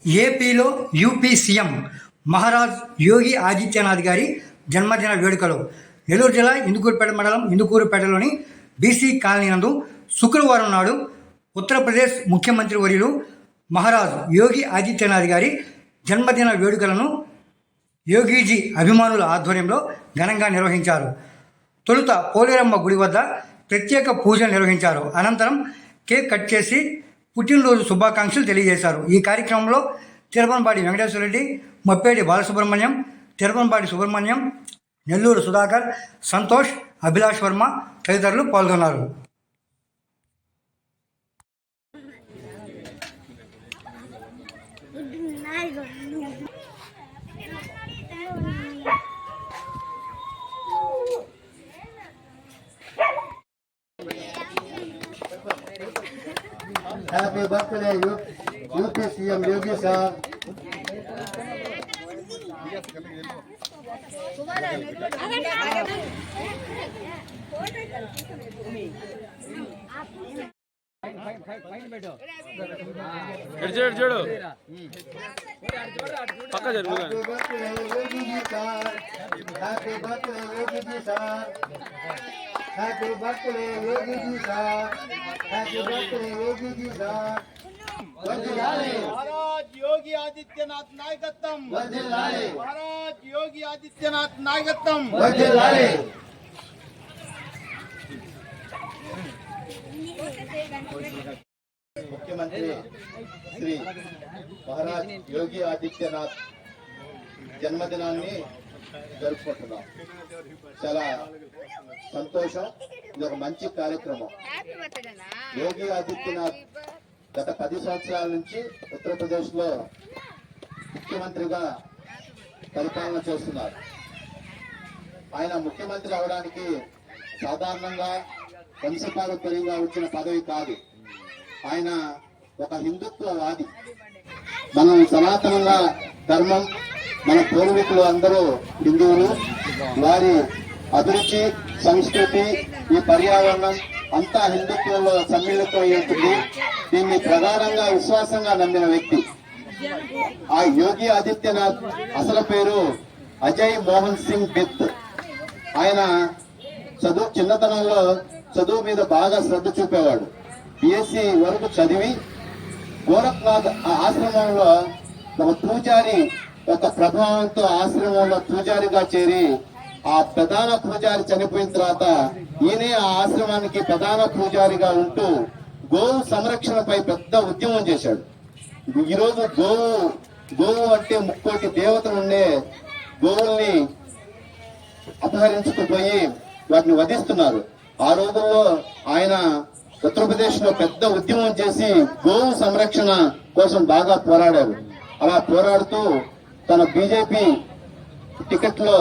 ఏపీలో UP CM Maharaj Yogi Adityanath గారి జన్మదిన వేడుకలు నెల్లూరు జిల్లా ఇందుకూరుపేట మండలం ఇందుకూరుపేటలోని బీసీ కాలనీ నందు శుక్రవారం నాడు ఉత్తరప్రదేశ్ ముఖ్యమంత్రి వర్యులు మహారాజ్ యోగి ఆదిత్యనాథ్ గారి జన్మదిన వేడుకలను యోగీజీ అభిమానుల ఆధ్వర్యంలో ఘనంగా నిర్వహించారు. తొలుత పోలేరమ్మ గుడి వద్ద ప్రత్యేక పూజలు నిర్వహించారు. అనంతరం కేక్ కట్ చేసి పుట్టినరోజు శుభాకాంక్షలు తెలియజేశారు. ఈ కార్యక్రమంలో తిరుపనపాటి వెంకటేశ్వర రెడ్డి, మప్పేడి బాలసుబ్రహ్మణ్యం, తిరుపనపాటి సుబ్రహ్మణ్యం, నెల్లూరు సుధాకర్, సంతోష్, అభిలాష్ వర్మ తదితరులు పాల్గొన్నారు. Happy birthday, UP CM Yogi sir. చూడు పక్క జరుగు. Happy birthday, Yogi sir. Happy birthday, Yogi sir. Happy birthday, Yogi sir. महाराज योगी आदित्यनाथ नायकत्वम महाराज योगी आदित्यनाथ नायकत्वम मुख्यमंत्री श्री महाराज योगी आदित्यनाथ జన్మదినాన్ని జరుపుకుంటున్నాం. చాలా సంతోషం. ఇది ఒక మంచి కార్యక్రమం. యోగి ఆదిత్యనాథ్ గత 10 సంవత్సరాల నుంచి ఉత్తరప్రదేశ్ లో ముఖ్యమంత్రిగా పరిపాలన చేస్తున్నారు. ఆయన ముఖ్యమంత్రి అవడానికి సాధారణంగా వంశపారంపర్యంగా వచ్చిన పదవి కాదు. ఆయన ఒక హిందుత్వవాది. మనం సనాతనంగా ధర్మం, మన పూర్వీకులు అందరూ హిందువులు. వారి అభిరుచి, సంస్కృతి, ఈ పర్యావరణం అంతా హిందుత్వంలో సమ్మిళితం ఉంటుంది. దీన్ని ప్రధానంగా విశ్వాసంగా నమ్మిన వ్యక్తి. ఆ యోగి ఆదిత్యనాథ్ అసలు పేరు అజయ్ మోహన్ సింగ్ బిత్. ఆయన చిన్నతనంలో చదువు మీద బాగా శ్రద్ధ చూపేవాడు. బిఎస్సి వరకు చదివి గోరఖ్నాథ్ ఆశ్రమంలో ఒక పూజారి ఒక ప్రభావంతో ఆశ్రమంలో పూజారిగా చేరి, ఆ ప్రధాన పూజారి చనిపోయిన తర్వాత ఈయనే ఆ ఆశ్రమానికి ప్రధాన పూజారిగా ఉంటూ గోవు సంరక్షణపై పెద్ద ఉద్యమం చేశాడు. ఈరోజు గోవు అంటే 3 కోటి దేవతలు ఉండే గోవుల్ని అపహరించుకుపోయి వాటిని వధిస్తున్నారు. ఆ రోజుల్లో ఆయన ఉత్తరప్రదేశ్ లో పెద్ద ఉద్యమం చేసి గోవు సంరక్షణ కోసం బాగా పోరాడారు. అలా పోరాడుతూ తన బీజేపీ టికెట్ లో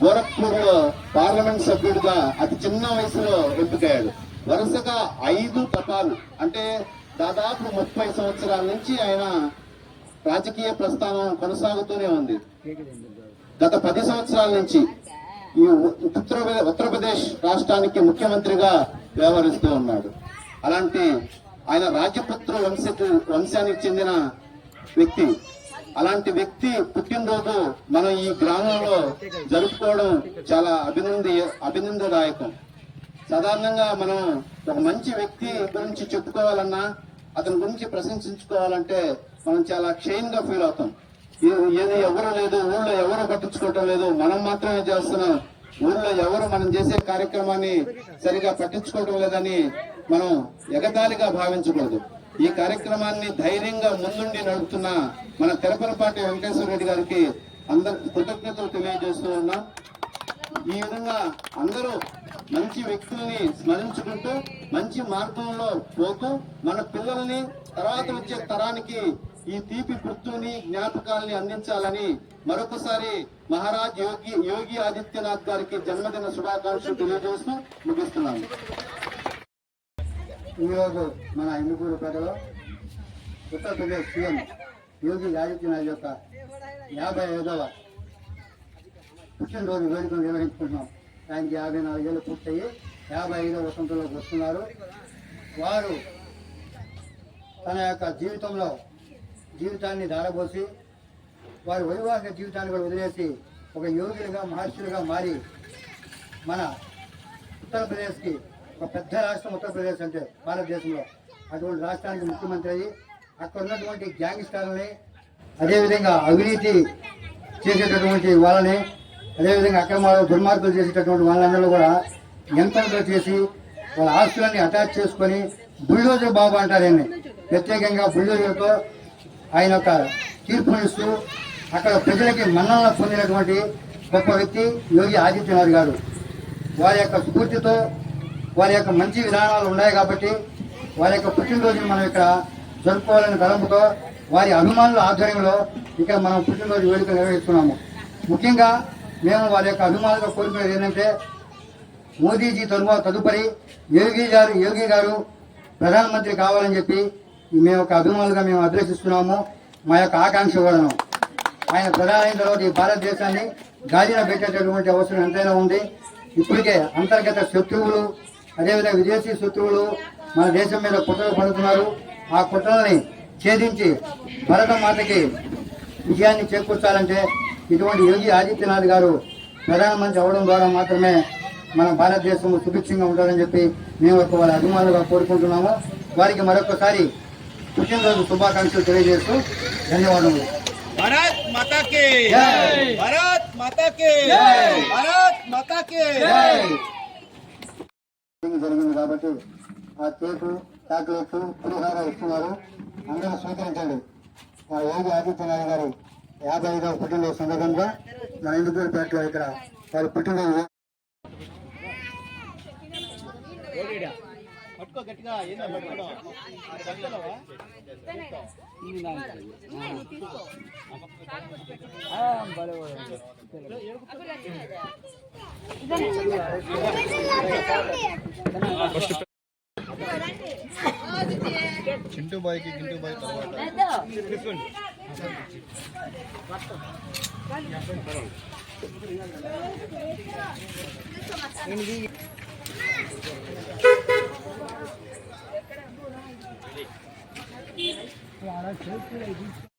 గోరఖ్పూర్ లో పార్లమెంట్ సభ్యుడిగా అతి చిన్న వయసులో ఎంపికయ్యాడు. వరుసగా 5 తపాలు అంటే దాదాపు 30 సంవత్సరాల నుంచి ఆయన రాజకీయ ప్రస్థానం కొనసాగుతూనే ఉంది. గత 10 సంవత్సరాల నుంచి ఈ ఉత్తరప్రదేశ్ రాష్ట్రానికి ముఖ్యమంత్రిగా వ్యవహరిస్తూ ఉన్నాడు. అలాంటి ఆయన రాజపుత్ర వంశానికి చెందిన వ్యక్తి. అలాంటి వ్యక్తి పుట్టినరోజు మనం ఈ గ్రామంలో జరుపుకోవడం చాలా అభినందదాయకం. సాధారణంగా మనం ఒక మంచి వ్యక్తి గురించి చెప్పుకోవాలన్నా, అతని గురించి ప్రశంసించుకోవాలంటే మనం చాలా క్షయంగా ఫీల్ అవుతాం. ఏది ఎవరు లేదు, ఊళ్ళో ఎవరు పట్టించుకోవటం లేదు, మనం మాత్రమే చేస్తున్నాం, ఊళ్ళో ఎవరు మనం చేసే కార్యక్రమాన్ని సరిగా పట్టించుకోవటం లేదని మనం ఎగతాళిగా భావించకూడదు. ఈ కార్యక్రమాన్ని ధైర్యంగా ముందుండి నడుపుతున్న మన తిరుపనపాటి వెంకటేశ్వర రెడ్డి గారికి అందరికి కృతజ్ఞతలు తెలియజేస్తూ ఉన్నాం. ఈ విధంగా అందరూ మంచి వ్యక్తుల్ని స్మరించుకుంటూ మంచి మార్గంలో పోతూ మన పిల్లల్ని తర్వాత వచ్చే తరానికి ఈ తీపి గుర్తుని, జ్ఞాపకాలని అందించాలని మరొకసారి మహారాజ్ యోగి ఆదిత్యనాథ్ గారికి జన్మదిన శుభాకాంక్షలు తెలియజేస్తూ ముగిస్తున్నాను. ఈరోజు మన ఇందుకూరుపేటలో ఉత్తరప్రదేశ్ సీఎం యోగి ఆదిత్యనాథ్ యొక్క 55వ పుట్టినరోజు వేడుకలు నిర్వహించుకుంటున్నాం. ఆయనకి 54 ఏళ్ళు పూర్తయి 55వ వసంతంలోకి వస్తున్నారు. వారు తన యొక్క జీవితంలో జీవితాన్ని ధారపోసి వారి వైవాహిక జీవితాన్ని కూడా వదిలేసి ఒక యోగులుగా మహర్షులుగా మారి మన ఉత్తరప్రదేశ్కి ఒక పెద్ద రాష్ట్రం ఉత్తరప్రదేశ్ అంటే భారతదేశంలో అటువంటి రాష్ట్రానికి ముఖ్యమంత్రి అయ్యి అక్కడ ఉన్నటువంటి గ్యాంగ్స్టర్లని అదేవిధంగా అవినీతి చేసేటటువంటి వాళ్ళని అదేవిధంగా అక్రమాలు దుర్మార్గులు చేసేటటువంటి వాళ్ళందరూ కూడా ఎంతలో చేసి వాళ్ళ ఆస్తులన్నీ అటాచ్ చేసుకొని బుల్డోజర్ బాబు అంటారు ఆయన్ని ప్రత్యేకంగా బుల్డోజర్తో ఆయన ఒక తీర్పునిస్తూ అక్కడ ప్రజలకి మన్ననలు పొందినటువంటి గొప్ప వ్యక్తి యోగి ఆదిత్యనాథ్ గారు. వారి యొక్క స్ఫూర్తితో వారి యొక్క మంచి విధానాలు ఉన్నాయి కాబట్టి వారి యొక్క పుట్టినరోజును మనం ఇక్కడ జరుపుకోవాలని తలంపుతో వారి అభిమానుల ఆధ్వర్యంలో ఇక్కడ మనం పుట్టినరోజు వేడుక నిర్వహిస్తున్నాము. ముఖ్యంగా మేము వారి యొక్క అభిమానులుగా కోరుకునేది ఏంటంటే మోదీజీ తదుపరి యోగి గారు ప్రధానమంత్రి కావాలని చెప్పి మేము ఒక అభిమానులుగా మేము అభిలషిస్తున్నాము. మా యొక్క ఆకాంక్ష కూడాను ఆయన ప్రధాని అయిన తర్వాత ఈ భారతదేశాన్ని గాలిన పెట్టేటటువంటి అవసరం ఎంతైనా ఉంది. ఇప్పటికే అంతర్గత శత్రువులు అదేవిధంగా విదేశీ శత్రువులు మన దేశం మీద కుట్రలు పడుతున్నారు. ఆ కుట్రల్ని ఛేదించి భరత మాతకి విజయాన్ని చేకూర్చాలంటే ఇటువంటి యోగి ఆదిత్యనాథ్ గారు ప్రధానమంత్రి అవడం ద్వారా మాత్రమే మన భారతదేశం సుభిక్షంగా ఉండాలని చెప్పి మేము వాళ్ళ అభిమానులుగా కోరుకుంటున్నాము. వారికి మరొకసారి పుట్టినరోజు శుభాకాంక్షలు తెలియజేస్తూ ధన్యవాదములు. भारत माता की जय। भारत माता की जय। भारत माता की జరిగింది కాబట్టి ఆ కేకు చాక్లెట్ పులిహార ఇస్తున్నారు. అందరూ స్వీకరించండి. మా యోగి ఆదిత్యనాథ్ గారి 55వ పుట్టినరోజు సందర్భంగా మన ఇందుకూరుపేటలో ఇక్కడ వారి పుట్టినరోజు పట్టుకో గట్టిగా ఏందా పట్టుకోవడం తగ్గలవా చింటూ బాయ్ కి గింటూ బాయ్ తర్వాత తీసుకోండి.